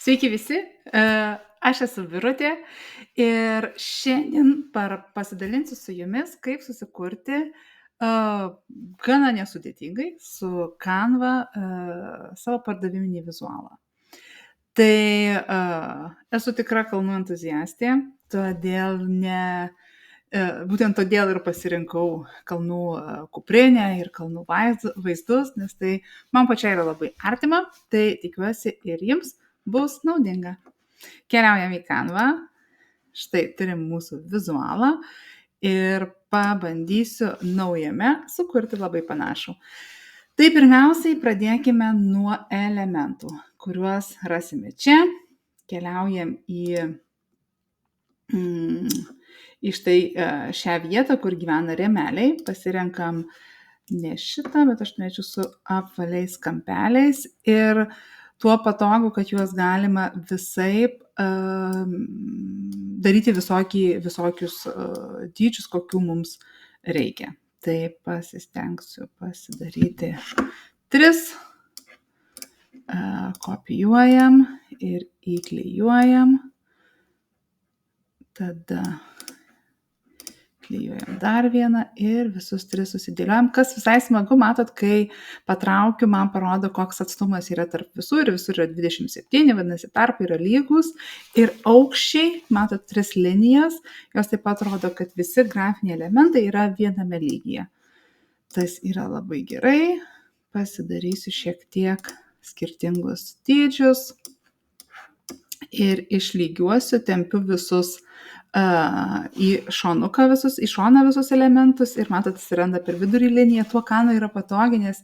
Sveiki visi, aš esu Birutė ir šiandien pasidalinsiu su jumis, kaip susikurti gana nesudėtingai su Canva savo pardaviminį vizualą. Tai esu tikra kalnų entuziastė, todėl būtent todėl ir pasirinkau kalnų kuprinę ir kalnų vaizdus, nes tai man pačiai yra labai artima, tai tikiuosi ir jums bus naudinga. Keliaujam į Canva, štai turim mūsų vizualą ir pabandysiu naujame sukurti labai panašų. Tai pirmiausiai pradėkime nuo elementų, kuriuos rasime čia. Keliaujam į štai šią vietą, kur gyvena rėmeliai. Pasirenkam ne šitą, bet aš norėčiau su apvaliais kampeliais ir tuo patogu, kad juos galima visaip daryti visokius dydžius, kokių mums reikia. Tai pasistengsiu pasidaryti 3. Kopijuojam ir įklijuojam. Tada klijuojam dar vieną ir visus 3 susidėliojam. Kas visai smagu, matot, kai patraukiu, man parodo, koks atstumas yra tarp visų ir visur yra 27, vadinasi, tarpai yra lygus. Ir aukščiai, matot, 3 linijas, jos taip pat rodo, kad visi grafiniai elementai yra viename lygyje. Tas yra labai gerai. Pasidarysiu šiek tiek skirtingus dydžius ir išlygiuosiu, tempiu visus į šonuką į šoną visus elementus ir matot, atsiranda per vidurį liniją. Tuo Canva yra patogi, nes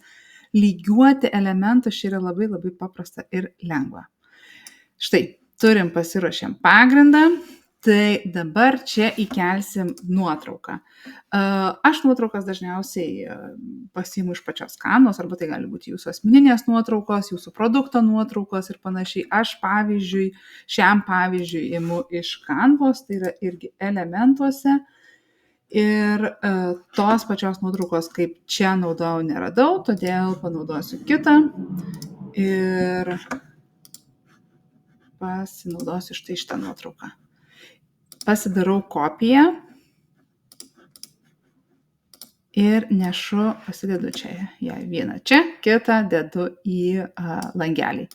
lygiuoti elementus čia yra labai labai paprasta ir lengva. Štai, pasiruošėm pagrindą. Tai dabar čia įkelsim nuotrauką. Aš nuotraukas dažniausiai pasiimu iš pačios Canvos, arba tai gali būti jūsų asmeninės nuotraukos, jūsų produkto nuotraukos ir panašiai. Aš šiam pavyzdžiui imu iš Canvos, tai yra irgi elementuose. Ir tos pačios nuotraukos, kaip čia naudojau, neradau, todėl panaudosiu kitą. Ir pasinaudosiu štai šitą nuotrauką. Pasidarau kopiją ir pasidedu čia, vieną čia, kitą dedu į langelį.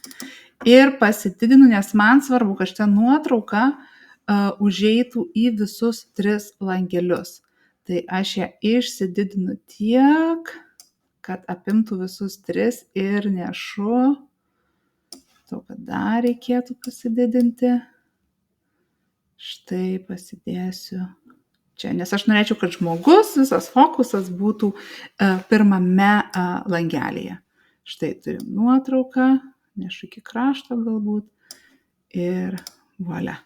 Ir pasididinu, nes man svarbu, kad šitą nuotrauką užeitų į visus 3 langelius. Tai aš ją išsididinu tiek, kad apimtų visus 3 ir nešu. To, kad dar reikėtų pasididinti. Štai pasidėsiu čia, nes aš norėčiau, kad žmogus, visas fokusas būtų pirmame langelyje. Štai turim nuotrauką, nešu iki krašto galbūt ir voilà.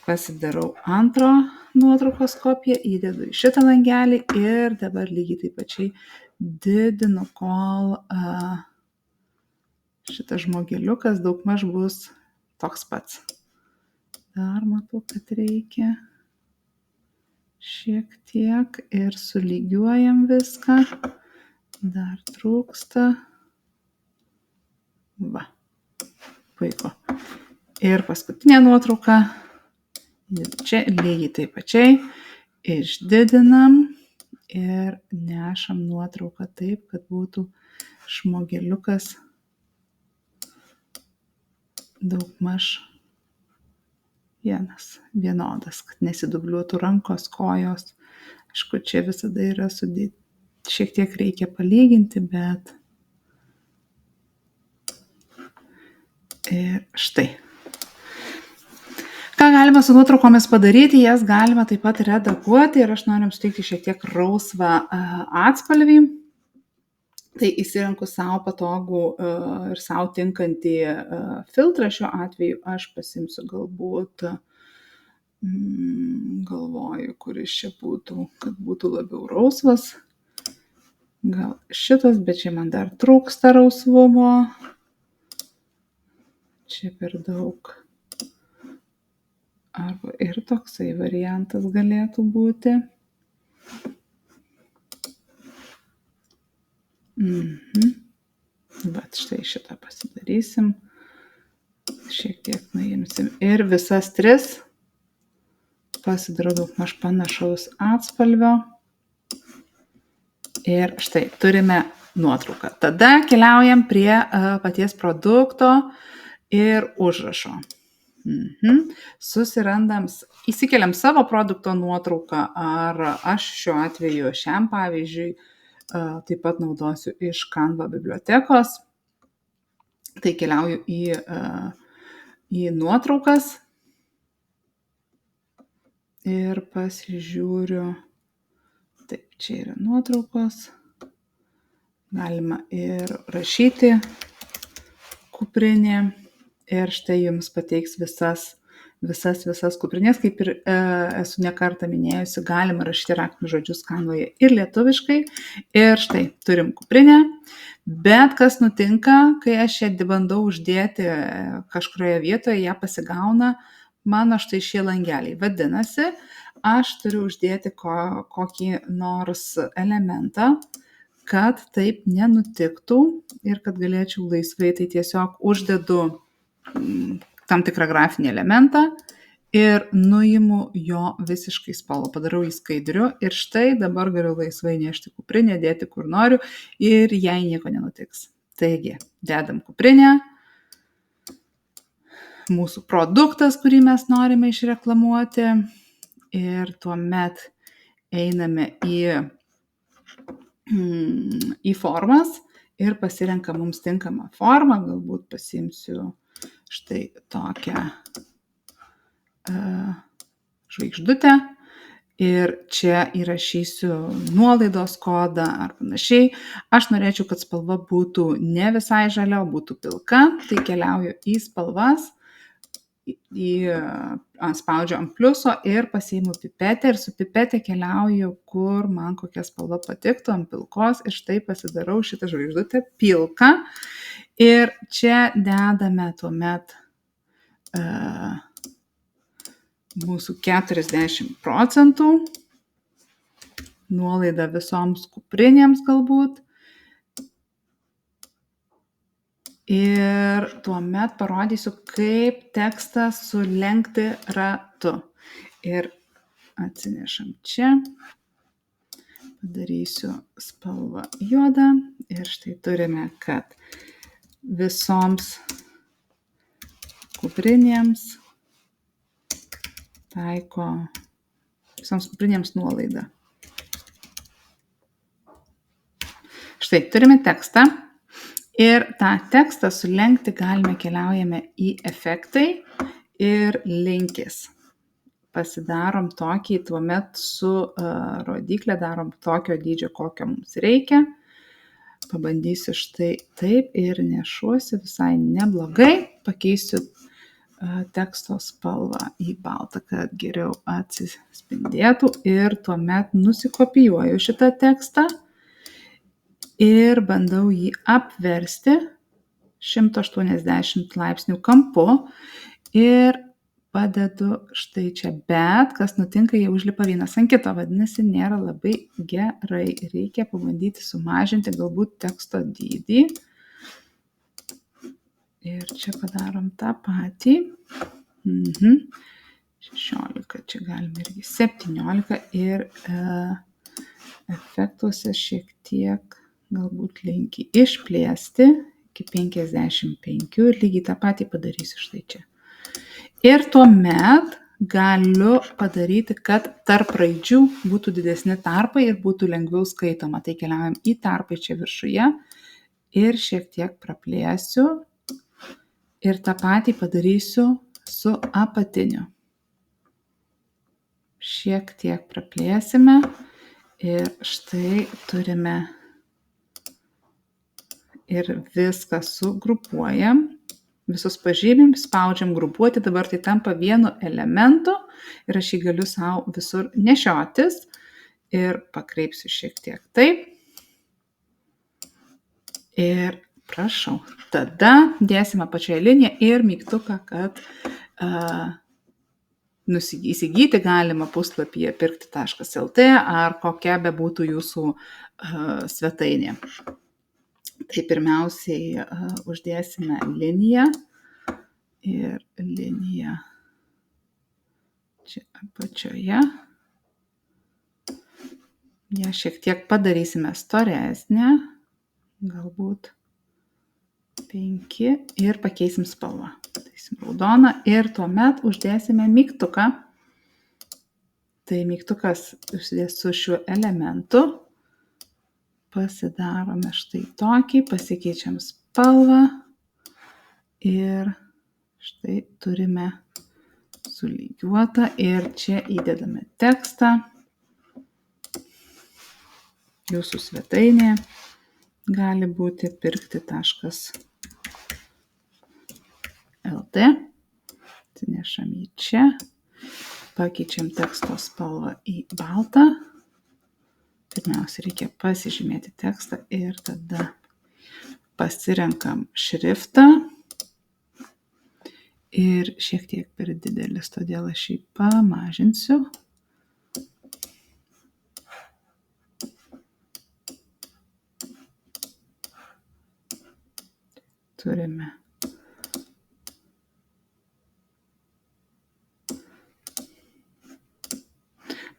Pasidarau antro nuotraukos kopiją, įdedu į šitą langelį ir dabar lygiai taip pačiai didinu, kol šitas žmogeliukas daugmaž bus toks pats. Dar matau, kad reikia šiek tiek ir sulygiuojam viską. Dar trūksta. Va, puiku. Ir paskutinė nuotrauka. Čia lygiai taip pačiai išdidinam ir nešam nuotrauką taip, kad būtų žmogeliukas daugmaž vienodas, kad nesidubliuotų rankos, kojos. Aišku, čia visada yra šiek tiek reikia palyginti, bet ir štai. Ką galima su nuotraukomis padaryti, jas galima taip pat redaguoti ir aš noriu suteikti šiek tiek rausvą atspalvį. Tai įsirenku savo patogų ir savo tinkantį filtrą. Šiuo atveju aš pasimsiu galbūt, galvoju, kuris čia būtų, kad būtų labiau rausvas. Gal šitas, bet čia man dar trūksta rausvumo. Čia per daug. Arba ir toksai variantas galėtų būti. Bet štai šitą pasidarysim. šiek tiek nuimsim ir visas 3 pasidarau daugmaž panašaus atspalvio. Ir štai turime nuotrauką. Tada keliaujam prie paties produkto ir užrašo. Įsikeliam savo produkto nuotrauką, ar aš šiuo atveju šiam pavyzdžiui taip pat naudosiu iš Canva bibliotekos. Tai keliauju į nuotraukas ir pasižiūriu. Taip, čia yra nuotraukos. Galima ir rašyti kuprinė. Ir štai jums pateiks visas kuprinės, kaip ir esu ne kartą minėjusi, galima rašyti raktinius žodžius Canvoje ir lietuviškai. Ir štai turim kuprinę, bet kas nutinka, kai aš ją bandau uždėti kažkurioje vietoje, ją pasigauna mano štai šie langeliai. Vadinasi, aš turiu uždėti kokį nors elementą, kad taip nenutiktų ir kad galėčiau laisvai, tai tiesiog uždedu tam tikrą grafinį elementą ir nuimu jo visiškai spalvą, padarau jį skaidriu ir štai dabar galiu laisvai nešti kuprinę, dėti kur noriu ir jai nieko nenutiks. Taigi, dedam kuprinę, mūsų produktas, kurį mes norime išreklamuoti ir tuomet einame į formas ir pasirenkam mums tinkamą formą, galbūt pasiimsiu štai tokią žvaigždutę ir čia įrašysiu nuolaidos kodą ar panašiai. Aš norėčiau, kad spalva būtų ne visai žalia, būtų pilka, tai keliauju į spalvas, spaudžiu ant pliuso ir pasiimu pipetę ir su pipetė keliauju, kur man kokia spalva patiktų, ant pilkos ir štai pasidarau šitą žvaigždutę pilką ir čia dedame tuomet mūsų 40% nuolaida visoms kuprinėms galbūt. Ir tuomet parodysiu, kaip tekstą sulenkti ratu. Ir atsinešam čia. Padarysiu spalvą juodą. Ir štai turime, kad visoms kuprinėms taiko visoms kuprinėms nuolaidą. Štai turime tekstą. Ir tą tekstą sulenkti galime, keliaujame į efektai ir linkis. Pasidarom tokį, tuomet su rodiklė darom tokio dydžio, kokio mums reikia. Pabandysiu štai taip ir nešuosi visai neblogai. Pakeisiu teksto spalvą į baltą, kad geriau atsispindėtų ir tuomet nusikopijuoju šitą tekstą. Ir bandau jį apversti 180 laipsnių kampu ir padedu štai čia, bet kas nutinka, jie užlipa vienas ant kito, vadinasi, nėra labai gerai. Reikia pabandyti sumažinti galbūt teksto dydį. Ir čia padarom tą patį. 16, čia galime irgi 17 ir efektuose šiek tiek galbūt linkį išplėsti iki 55 ir lygiai tą patį padarysiu štai čia. Ir tuomet galiu padaryti, kad tarp raidžių būtų didesni tarpai ir būtų lengviau skaitoma. Tai keliaujam į tarpai čia viršuje ir šiek tiek praplėsiu ir tą patį padarysiu su apatiniu. Šiek tiek praplėsime ir štai turime ir viską sugrupuojam, visus pažymim, spaudžiam grupuoti, dabar tai tampa vienu elementu ir aš jį galiu savo visur nešiotis ir pakreipsiu šiek tiek taip. Ir prašau, tada dėsime pačioje liniją ir mygtuką, kad įsigyti galima puslapyje pirkti.lt ar kokia bebūtų jūsų svetainė. Tai pirmiausiai uždėsime liniją ir linija čia apačioje. Ja šiek tiek padarysime storesnę, galbūt 5 ir pakeisim spalvą. Daisim raudoną ir tuomet uždėsime mygtuką. Tai mygtukas užsidės su šiuo elementu. Pasidarome štai tokį, pasikeičiam spalvą ir štai turime sulygiuotą ir čia įdedame tekstą. Jūsų svetainėje gali būti pirkti.lt. Atsinešam jį čia, pakeičiam teksto spalvą į baltą. Pirmiausia, reikia pasižymėti tekstą ir tada pasirenkam šriftą. Ir šiek tiek per didelis, todėl aš jį pamažinsiu. Turime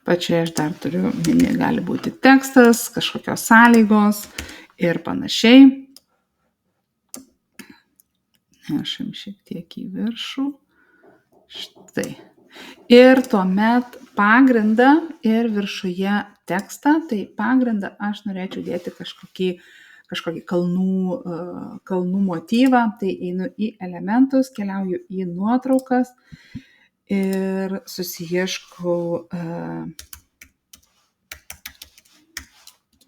pačioje aš dar turiu, gali būti tekstas, kažkokios sąlygos ir panašiai. Nešam šiek tiek į viršų. Štai. Ir tuomet pagrindą ir viršuje tekstą. Tai pagrindą aš norėčiau dėti kažkokį kalnų motyvą. Tai einu į elementus, keliauju į nuotraukas ir susiieškau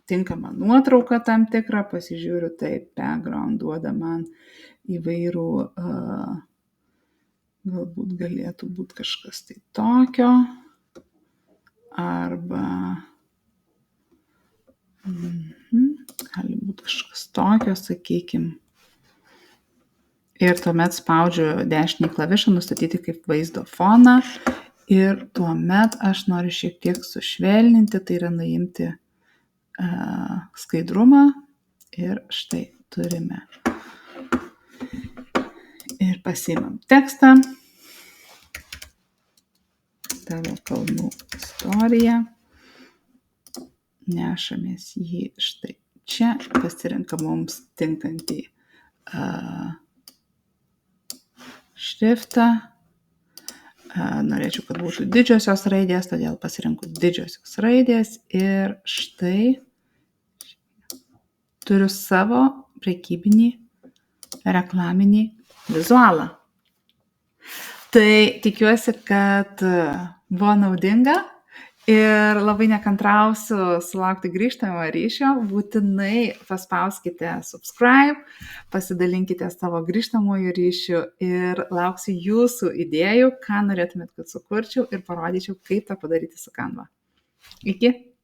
tinkamą nuotrauką tam tikrą, pasižiūriu, taip, background duoda man įvairių, galbūt galėtų būti kažkas tai tokio, arba gali būti kažkas tokio, sakykim. Ir tuomet spaudžiu dešinį klavišą nustatyti kaip vaizdo foną ir tuomet aš noriu šiek tiek sušvelninti, tai yra nuimti skaidrumą ir štai turime. Ir pasiimam tekstą. Tavo kalnų istorija. Nešamės jį štai čia, pasirenkam mums tinkantį šriftą. Norėčiau, kad būtų didžiosios raidės, todėl pasirenku didžiosios raidės ir štai turiu savo prekybinį reklaminį vizualą. Tai tikiuosi, kad buvo naudinga ir labai nekantrausiu sulaukti grįžtamojo ryšio. Būtinai paspauskite subscribe, pasidalinkite savo grįžtamojo ryšiu ir lauksiu jūsų idėjų, ką norėtumėt, kad sukurčiau ir parodyčiau, kaip tą padaryti su Canva. Iki!